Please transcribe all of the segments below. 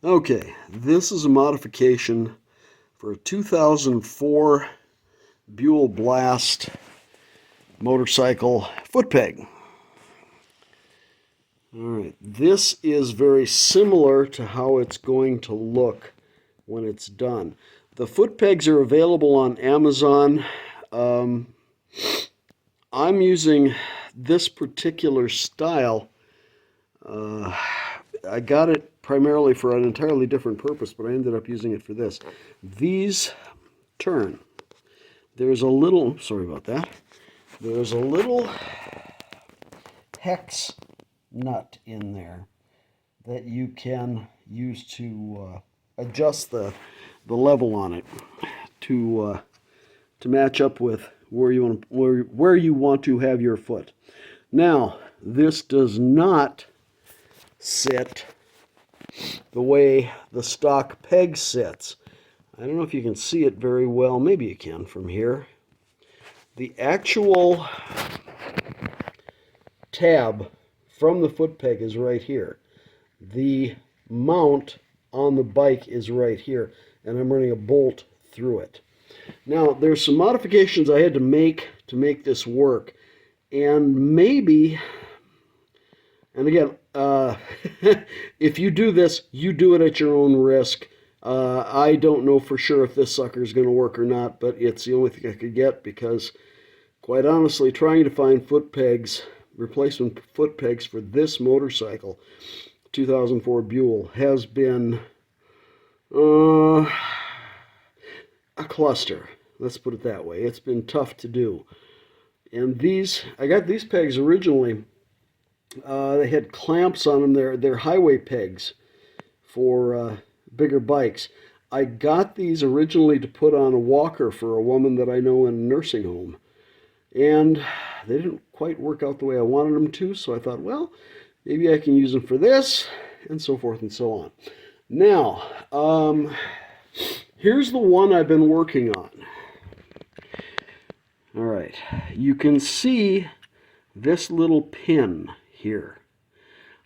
Okay, this is a modification for a 2004 Buell Blast motorcycle foot peg. Alright, this is very similar to how it's going to look when it's done. The foot pegs are available on Amazon. I'm using this particular style. I got it primarily for an entirely different purpose, but I ended up using it for this. These turn. There's a little, sorry about that, there's a little hex nut in there that you can use to adjust the level on it to match up with where you want to have your foot. Now, this does not sit the way the stock peg sits. I don't know if you can see it very well. Maybe you can from here. The actual tab from the foot peg is right here. The mount on the bike is right here, and I'm running a bolt through it. Now, there's some modifications I had to make this work, and maybe, and again, if you do this, you do it at your own risk. I don't know for sure if this sucker is going to work or not, but it's the only thing I could get because, quite honestly, trying to find foot pegs, replacement foot pegs for this motorcycle, 2004 Buell, has been a cluster. Let's put it that way. It's been tough to do. And these, I got these pegs originally. They had clamps on them. They're highway pegs for bigger bikes. I got these originally to put on a walker for a woman that I know in a nursing home. And they didn't quite work out the way I wanted them to, so I thought, well, maybe I can use them for this, and so forth and so on. Now, here's the one I've been working on. All right, you can see this little pin here.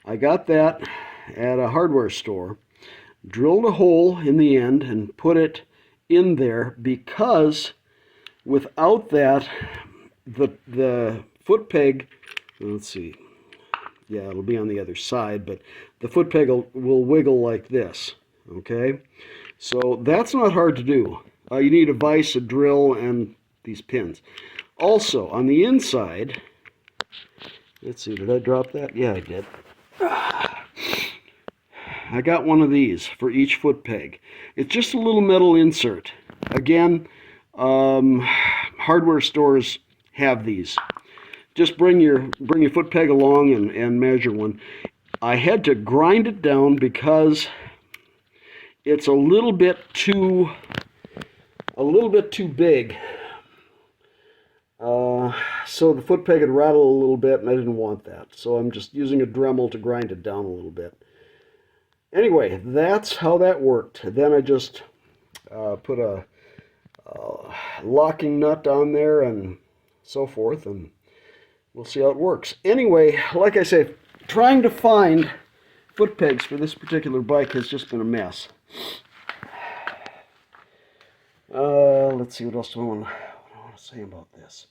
I got that at a hardware store, drilled a hole in the end and put it in there because without that, the foot peg, let's see, yeah, it'll be on the other side, but the foot peg will wiggle like this, okay? So that's not hard to do. You need a vise, a drill, and these pins. Also, on the inside, let's see, did I drop that? Yeah, I did. I got one of these for each foot peg. It's just a little metal insert. Again, hardware stores have these. Just bring your foot peg along and measure one. I had to grind it down because it's a little bit too big. So the foot peg would rattle a little bit, and I didn't want that. So I'm just using a Dremel to grind it down a little bit. Anyway, that's how that worked. Then I just put a locking nut on there and so forth, and we'll see how it works. Anyway, like I say, trying to find foot pegs for this particular bike has just been a mess. Let's see, what else do I want to say about this?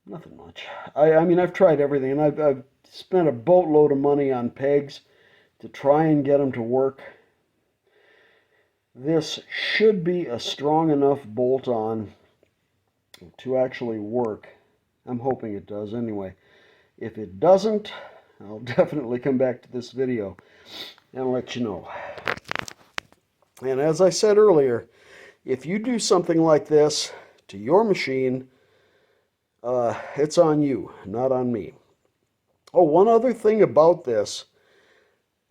Nothing much. I mean, I've tried everything, and I've spent a boatload of money on pegs to try and get them to work. This should be a strong enough bolt-on to actually work. I'm hoping it does anyway. If it doesn't, I'll definitely come back to this video and let you know. And as I said earlier, if you do something like this to your machine, it's on you, not on me. Oh, one other thing about this.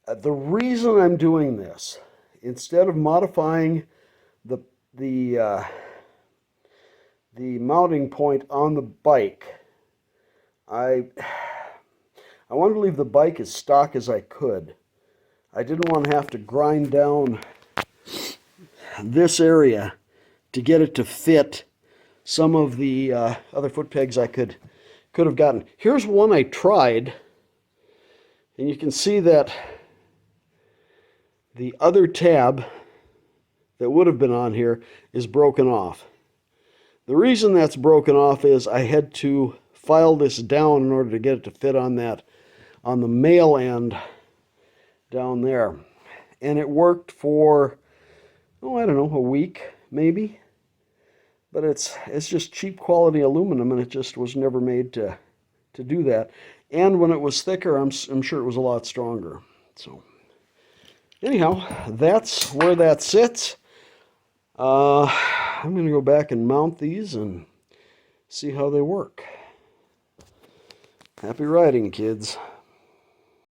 The reason I'm doing this, instead of modifying the mounting point on the bike, I wanted to leave the bike as stock as I could. I didn't want to have to grind down this area to get it to fit some of the other foot pegs I could have gotten. Here's one I tried, and you can see that The other tab that would have been on here is broken off. The reason that's broken off is I had to file this down in order to get it to fit on the male end down there. And it worked for, I don't know, a week maybe. But it's just cheap quality aluminum, and it just was never made to do that. And when it was thicker, I'm sure it was a lot stronger. So anyhow, that's where that sits. I'm going to go back and mount these and see how they work. Happy riding, kids.